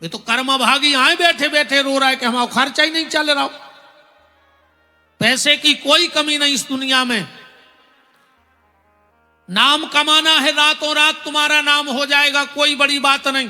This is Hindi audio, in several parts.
ये तो कर्मभागी आए बैठे बैठे रो रहा है कि हमारा खर्चा ही नहीं चल रहा। पैसे की कोई कमी नहीं इस दुनिया में। नाम कमाना है, रातों रात तुम्हारा नाम हो जाएगा, कोई बड़ी बात नहीं।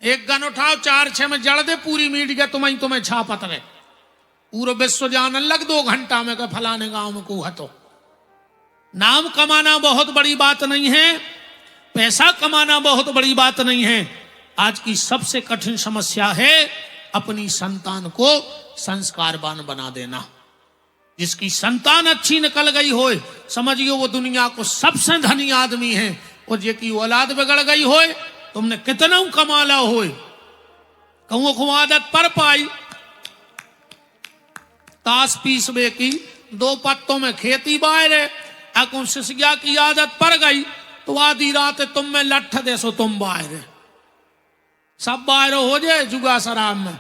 एक गन उठाओ, 4-6 में जड़ दे पूरी मीडिया, तुम्हें छापत रहे, पूरा विश्व जानने लग 2 घंटा में का फलाने गांव में को हतो। नाम कमाना बहुत बड़ी बात नहीं है, पैसा कमाना बहुत बड़ी बात नहीं है। आज की सबसे कठिन समस्या है अपनी संतान को संस्कारवान बना देना। जिसकी संतान अच्छी निकल गई हो, समझियो वो दुनिया को सबसे धनी आदमी है। और जे की औलाद बिगड़ गई हो, तुमने कितना कमाला हो, कहूँ को आदत पर पाई ताश पीसबे की, 2 पत्तों में खेती बाहर है, अकुन सिसिया की आदत पड़ गई तो आधी रात तुम में लठ दे सो तुम बाहर है, सब बाहर हो जाए जुगा शराब में।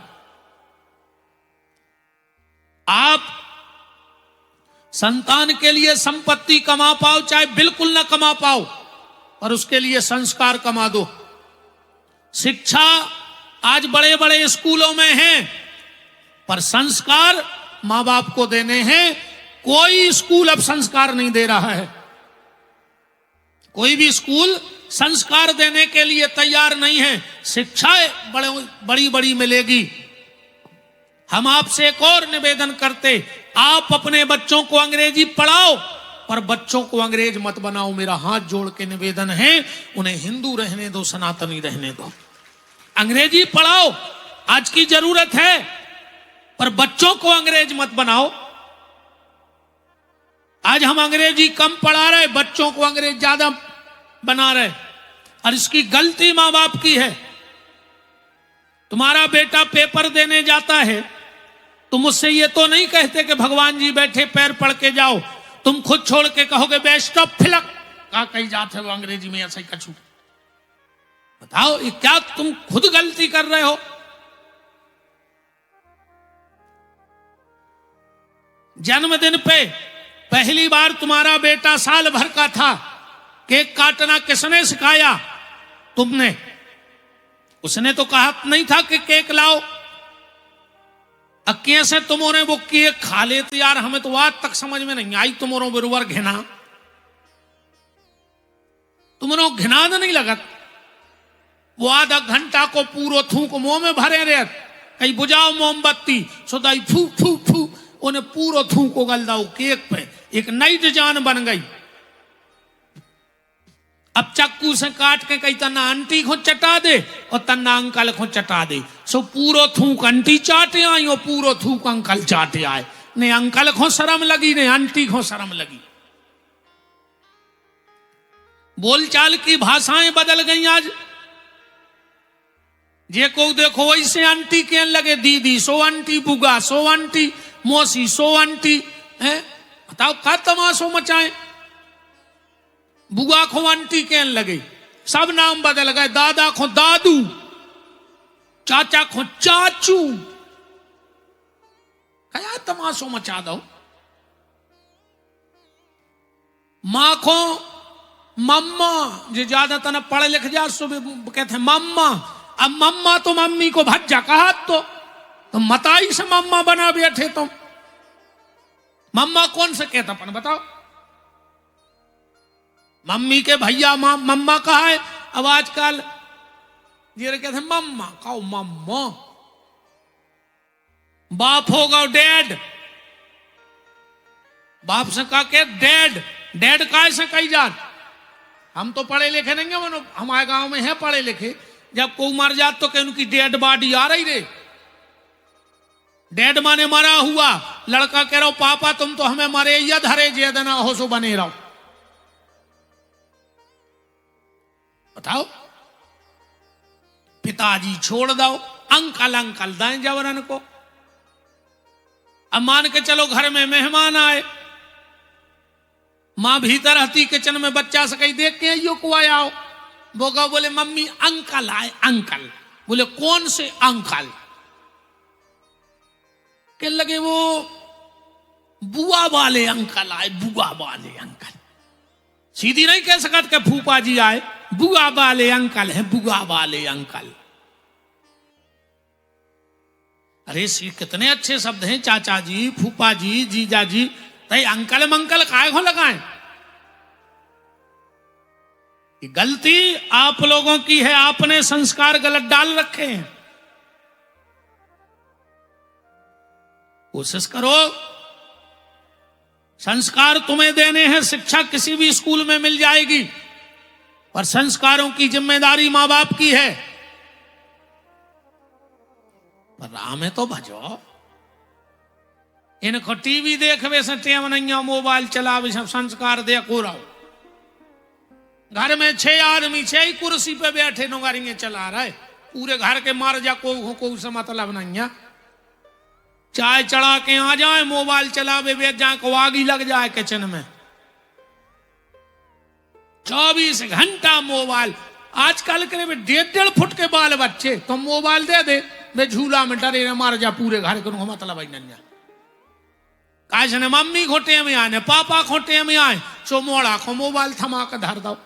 आप संतान के लिए संपत्ति कमा पाओ चाहे बिल्कुल ना कमा पाओ, पर उसके लिए संस्कार कमा दो। शिक्षा आज बड़े बड़े स्कूलों में है, पर संस्कार मां बाप को देने हैं। कोई स्कूल अब संस्कार नहीं दे रहा है, कोई भी स्कूल संस्कार देने के लिए तैयार नहीं है। शिक्षा बड़ी बड़ी मिलेगी। हम आपसे एक और निवेदन करते, आप अपने बच्चों को अंग्रेजी पढ़ाओ, पर बच्चों को अंग्रेज मत बनाओ। मेरा हाथ जोड़ के निवेदन है, उन्हें हिंदू रहने दो, सनातनी रहने दो। अंग्रेजी पढ़ाओ, आज की जरूरत है, पर बच्चों को अंग्रेज मत बनाओ। आज हम अंग्रेजी कम पढ़ा रहे, बच्चों को अंग्रेज ज्यादा बना रहे, और इसकी गलती मां बाप की है। तुम्हारा बेटा पेपर देने जाता है, तुम उससे ये तो नहीं कहते कि भगवान जी बैठे पैर पड़ के जाओ, तुम खुद छोड़ के कहोगे बेस्ट ऑफ फिलक का कही जाते हो अंग्रेजी में ऐसा ही कछू। बताओ ये क्या तुम खुद गलती कर रहे हो। जन्मदिन पे पहली बार तुम्हारा बेटा साल भर का था, केक काटना किसने सिखाया? तुमने। उसने तो कहा नहीं था कि केक लाओ, अक्के से तुमने वो केक खा लेते। यार हमें तो आज तक समझ में नहीं आई तुम्हारो बरोबर घिना, तुम्हारो घिना नहीं लगत। वो आधा घंटा को पूरो थूक मुंह में भरे रहे, कहीं बुझाओ मोमबत्ती, सोदाई फू फू फू, उन्हें पूरो थूक उगल दाओ केक पे, एक नई डिजाइन बन गई। अब चक्कू से काट के कहीं तना आंटी को चटा दे और तना अंकल को चटा दे, सो पूरो थूक आंटी चाटे आई और पूरो थूक अंकल चाटे आए। ने अंकल को शर्म लगी, ने आंटी को शर्म लगी। बोलचाल की भाषाएं बदल गई। आज जे को देखो वैसे आंटी कहने लगे, दीदी सो आंटी, बुगा सो आंटी, मौसी सो आंटी है। बताओ क्या तमाशो मचाए। बुआ को आंटी कहने लगे, सब नाम बदल गए। दादा को दादू, चाचा को चाचू, क्या तमाशो मचा दो। मां को मम्मा, जो ज्यादातर पढ़े लिख जा सुबह कहते हैं मम्मा। अब मम्मा तो मम्मी को भज्जा कहा, तो मताई से मम्मा बना बैठे तुम। मम्मा कौन से कहता अपन बताओ? मम्मी के भैया मम्मा कहा है। अब आजकल ये कहते हैं मम्मा, कहो मम्मा। बाप होगा डैड, बाप से कहा के डैड, डैड काय से कही जात। हम तो पढ़े लिखे नहीं है, हमारे गांव में है पढ़े लिखे। जब कोई मर जात तो कहीं उनकी डेड बॉडी आ रही रे। डैड माने मरा हुआ, लड़का कह रहा हो पापा तुम तो हमें मरे या धरे जे देना हो सो बने रहो। बताओ, पिताजी छोड़ दो, अंकल अंकल दाएं जबरन को। अब मान के चलो घर में मेहमान आए, मां भीतर रहती किचन में, बच्चा से कहीं देख के यो को आया हो, बोगा बोले मम्मी अंकल आए। अंकल बोले कौन से अंकल? कह लगे वो बुआ वाले अंकल आए, बुआ वाले अंकल। सीधी नहीं कह सकत के फूफा जी आए, बुआ वाले अंकल हैं, बुआ वाले अंकल। अरे सी कितने अच्छे शब्द हैं, चाचा जी, फूफा जी, जीजा जी, तय अंकल मंकल काय को लगाएं? गलती आप लोगों की है, आपने संस्कार गलत डाल रखे हैं। कोशिश करो, संस्कार तुम्हें देने हैं, शिक्षा किसी भी स्कूल में मिल जाएगी, पर संस्कारों की जिम्मेदारी मां बाप की है। पर राह में तो भजो, इनको टीवी देखवे से टेम नहीं, मोबाइल चलावे सब संस्कार देखो रहो। घर में 6 आदमी 6 ही कुर्सी पे बैठे नौकरियां चला रहे, पूरे घर के मार जा को से मतलब नहीं है। चाय चढ़ा के आ जाए, मोबाइल चलावे बैठ जाए, को आगी लग जाए किचन में। 24 घंटा मोबाइल। आजकल के 1.5 फुट के बाल बच्चे, तो मोबाइल दे दे, वे झूला में डरे मार जा, पूरे घर को मतलब ही नहीं। काश ने मम्मी खोटे में आए, पापा खोटे में आए, सो मोड़ा को मोबाइल थमा के धर दो।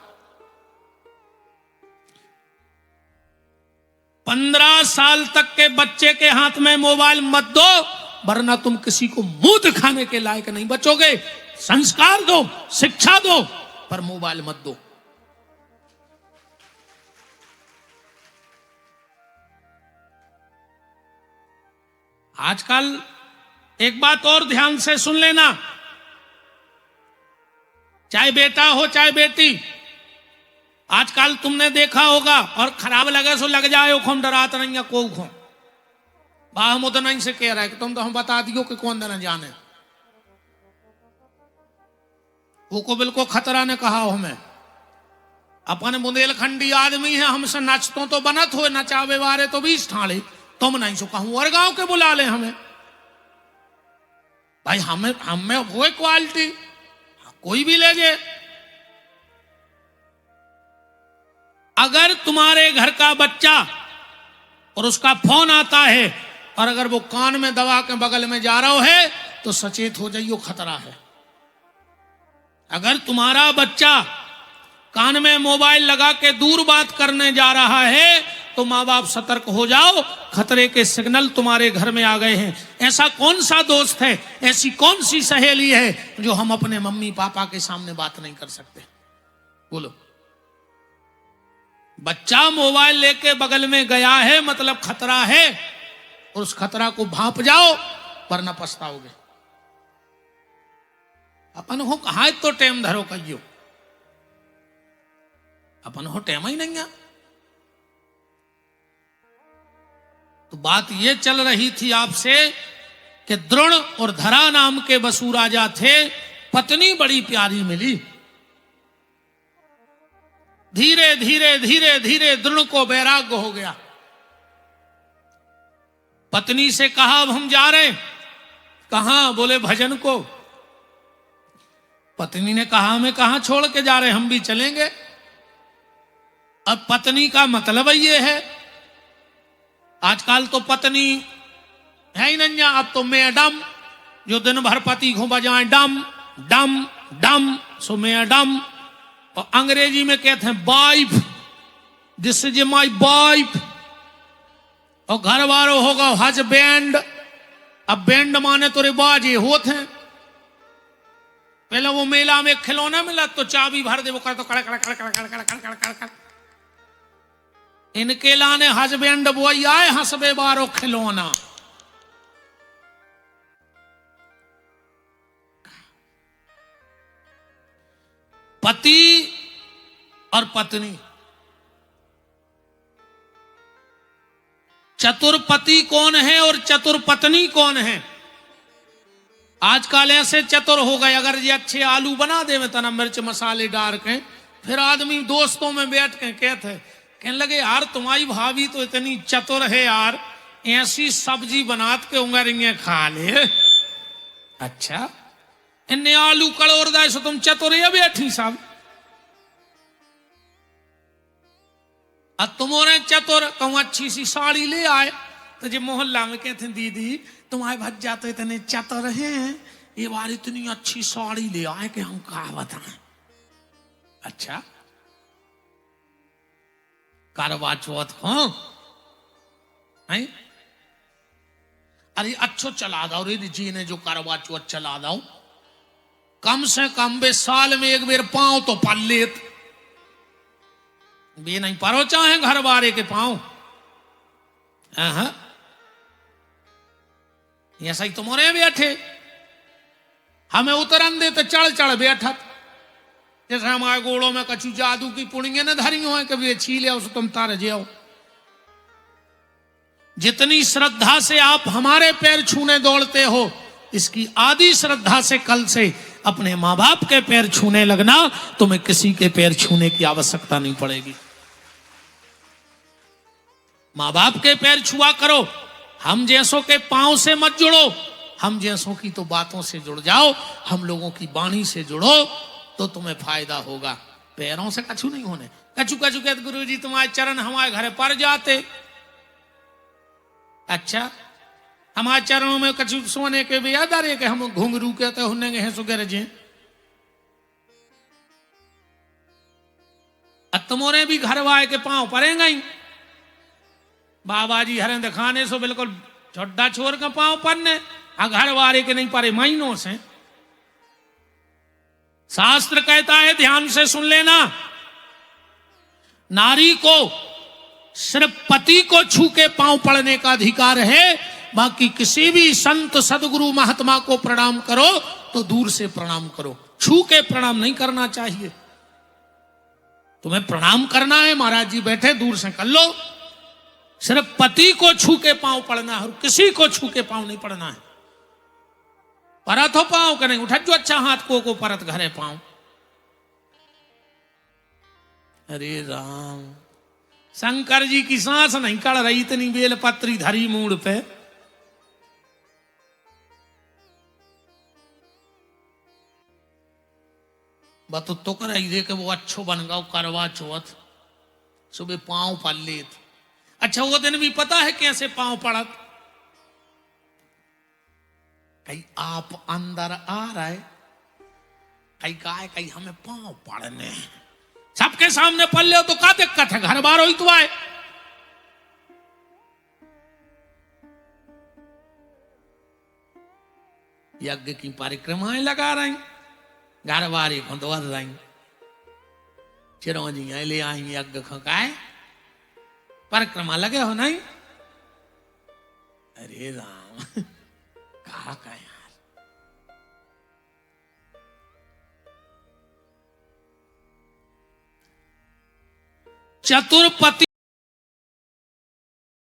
15 साल तक के बच्चे के हाथ में मोबाइल मत दो, वरना तुम किसी को मुंह दिखाने के लायक नहीं बचोगे। संस्कार दो, शिक्षा दो, पर मोबाइल मत दो। आजकल एक बात और ध्यान से सुन लेना, चाहे बेटा हो चाहे बेटी, आजकल तुमने देखा होगा, और खराब लगे सो लग जाए, हम डरात नहीं है को खो बाह मुद नहीं से कह रहा है कि तुम तो हम बता दियो कि कौन देना जाने। वो को बिल्कुल खतरा ने कहा हमें, अपन बुंदेलखंडी आदमी है, हमसे नचतो तो बनत हो, नचावे वारे तो 20 ठाणे, तुम नहीं सो कहूं और गांव के बुला ले हमें। भाई हमें वो क्वालिटी कोई भी ले जाए। अगर तुम्हारे घर का बच्चा और उसका फोन आता है, और अगर वो कान में दबा के बगल में जा रहा है, तो सचेत हो जाइयो, खतरा है। अगर तुम्हारा बच्चा कान में मोबाइल लगा के दूर बात करने जा रहा है, तो माँ बाप सतर्क हो जाओ, खतरे के सिग्नल तुम्हारे घर में आ गए हैं। ऐसा कौन सा दोस्त है, ऐसी कौन सी सहेली है जो हम अपने मम्मी पापा के सामने बात नहीं कर सकते? बोलो। बच्चा मोबाइल लेके बगल में गया है, मतलब खतरा है, और उस खतरा को भांप जाओ, वरना पछताओगे। अपन हो कहा तो टेम धरो कहियो, अपन हो टेम ही नहीं है। तो बात ये चल रही थी आपसे कि द्रोण और धरा नाम के वसु राजा थे, पत्नी बड़ी प्यारी मिली। धीरे धीरे धीरे धीरे द्रोण को वैराग्य हो गया। पत्नी से कहा अब हम जा रहे। कहां? बोले भजन को। पत्नी ने कहा हमें कहां छोड़ के जा रहे, हम भी चलेंगे। अब पत्नी का मतलब ये है, आजकल तो पत्नी है ही नहीं, अब तो मैडम, जो दिन भर पति को बजाए डम डम डम, सो मैडम। और अंग्रेजी में कहते हैं wife, this is my wife. और घर वालों होगा हस्बैंड। अब बैंड माने तो रिवाज ये होते हैं। पहले वो मेला में खिलौना मिला तो चाबी भर दे, वो कर तो कड़ कड़ कड़ कड़ कड़ कड़ कड़ कड़ कड़। इनके लाने हस्बैंड बॉय आए, हंसबे बारो खिलौना। पति और पत्नी, चतुर पति कौन है और चतुर पत्नी कौन है? आजकल ऐसे चतुर हो गए, अगर ये अच्छे आलू बना दे में तना मिर्च मसाले डाल के, फिर आदमी दोस्तों में बैठ के कहने लगे यार तुम्हारी भाभी तो इतनी चतुर है यार, ऐसी सब्जी बनात के उंगरियां खा ले। अच्छा, इन्हें आलू कड़ोर दाए सो तुम चतुर है बैठी साहब। अब तुम्हारे चतुर कहूं अच्छी सी साड़ी ले आए, तो जो मोहल्ला में कहते हैं दीदी तुम्हारे भज्जा तो इतने चतुर हैं, ये बार इतनी अच्छी साड़ी ले आए कि हम क्या बताएं। अच्छा, करवा चौथ हो हैं? अरे अच्छो चला दो रे जी ने जो करवा चौथ चला दो, कम से कम बे साल में एक बेर पांव तो पल लेत, बे नहीं परो चाहे घर बारे के पांव। ऐसा ही तुम्हारे बैठे हमें उतरन दे तो चढ़ चढ़ बैठा, जैसे हमारे गोड़ों में कछु जादू की पुणिया न धरी हो कभी छीले उस तुम तार जाओ। जितनी श्रद्धा से आप हमारे पैर छूने दौड़ते हो, इसकी आदि श्रद्धा से कल से अपने माँ बाप के पैर छूने लगना, तुम्हें किसी के पैर छूने की आवश्यकता नहीं पड़ेगी। माँ बाप के पैर छुआ करो, हम जैसों के पांव से मत जुड़ो, हम जैसों की तो बातों से जुड़ जाओ, हम लोगों की वाणी से जुड़ो तो तुम्हें फायदा होगा। पैरों से कछु नहीं होने। कछु कछु कहते गुरु जी तुम्हारे चरण हमारे घर पर जाते, अच्छा हमारे चरणों में कछु सोने के भी याद आ रहे कि हम घुंघरू कहते होने गए हैं सुगर जी, तुम्हारे भी घर वाले के पांव पड़ेगा ही। बाबा जी हरें दिखाने सो बिल्कुल छोटा छोर का पांव पड़ने, घर वाले के नहीं पड़े महीनों से। शास्त्र कहता है, ध्यान से सुन लेना, नारी को सिर्फ पति को छू के पांव पड़ने का अधिकार है, बाकी किसी भी संत सदगुरु महात्मा को प्रणाम करो तो दूर से प्रणाम करो, छू के प्रणाम नहीं करना चाहिए। तुम्हें प्रणाम करना है, महाराज जी बैठे दूर से कर लो, सिर्फ पति को छू के पांव पड़ना है और किसी को छू के पांव नहीं पड़ना है। परत हो पांव के नहीं उठा जो अच्छा हाथ को परत घरे पांव। अरे राम, शंकर जी की सांस नहीं कड़ रही, इतनी बेल पत्री धरी मूड़ पे। बत तो कर दे के वो अच्छो बन गया करवा चौथ, सुबह पांव पल लेत। अच्छा वो दिन भी पता है कैसे पांव पड़त, कहीं आप अंदर आ रहे, कहीं गाय कहीं हमें पांव पड़ने, सबके सामने पल ले तो क्या दिक्कत है, घर बार हो तो आए। यज्ञ की परिक्रमाएं लगा रही, घर बारी को दौड़ रही, चिरौंजी ले आई यज्ञ खकाए, परिक्रमा लगे हो नहीं। अरे राम कहा का यार, चतुर्पति